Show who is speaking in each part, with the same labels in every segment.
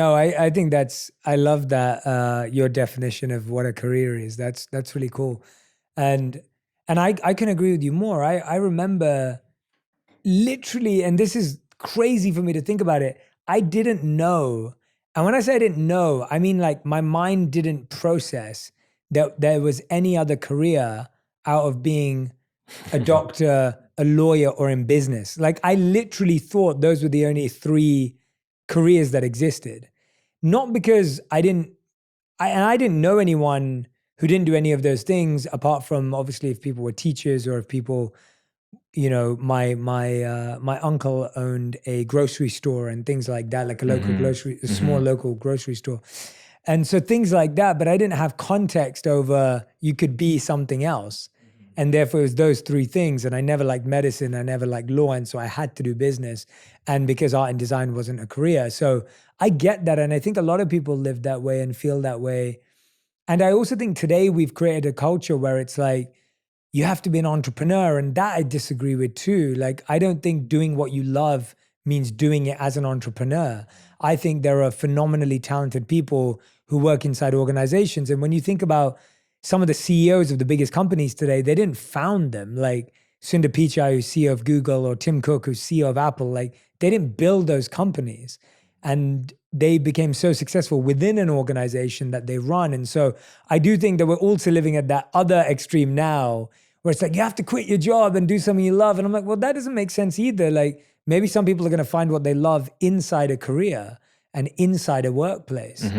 Speaker 1: No, I think I love that your definition of what a career is. That's really cool. And I can agree with you more. I remember literally, and this is crazy for me to think about it. I didn't know. And when I say I didn't know, I mean like my mind didn't process that there was any other career out of being a doctor, a lawyer, or in business. Like I literally thought those were the only three careers that existed. Not because I didn't know anyone who didn't do any of those things apart from obviously if people were teachers or if people, my uncle owned a grocery store and things like that, like a small local grocery store. And so things like that, but I didn't have context over you could be something else. And therefore it was those three things. And I never liked medicine, I never liked law. And so I had to do business. And because art and design wasn't a career. So I get that. And I think a lot of people live that way and feel that way. And I also think today we've created a culture where it's like, you have to be an entrepreneur. And that I disagree with too. Like, I don't think doing what you love means doing it as an entrepreneur. I think there are phenomenally talented people who work inside organizations. And when you think about some of the CEOs of the biggest companies today, they didn't found them. Like Sundar Pichai, who's CEO of Google, or Tim Cook, who's CEO of Apple. Like they didn't build those companies. And they became so successful within an organization that they run. And so I do think that we're also living at that other extreme now where it's like, you have to quit your job and do something you love. And I'm like, well, that doesn't make sense either. Like maybe some people are going to find what they love inside a career and inside a workplace.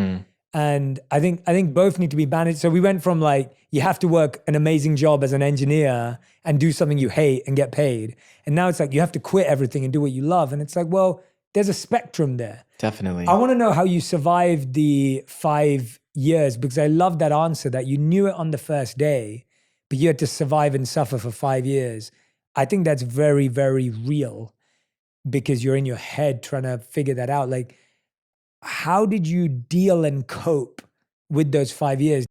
Speaker 1: And I think both need to be managed. So we went from like, you have to work an amazing job as an engineer and do something you hate and get paid. And now it's like, you have to quit everything and do what you love. And it's like, well, there's a spectrum there.
Speaker 2: Definitely.
Speaker 1: I want to know how you survived the 5 years, because I love that answer that you knew it on the first day, but you had to survive and suffer for 5 years. I think that's very, very real because you're in your head trying to figure that out. Like, how did you deal and cope with those 5 years?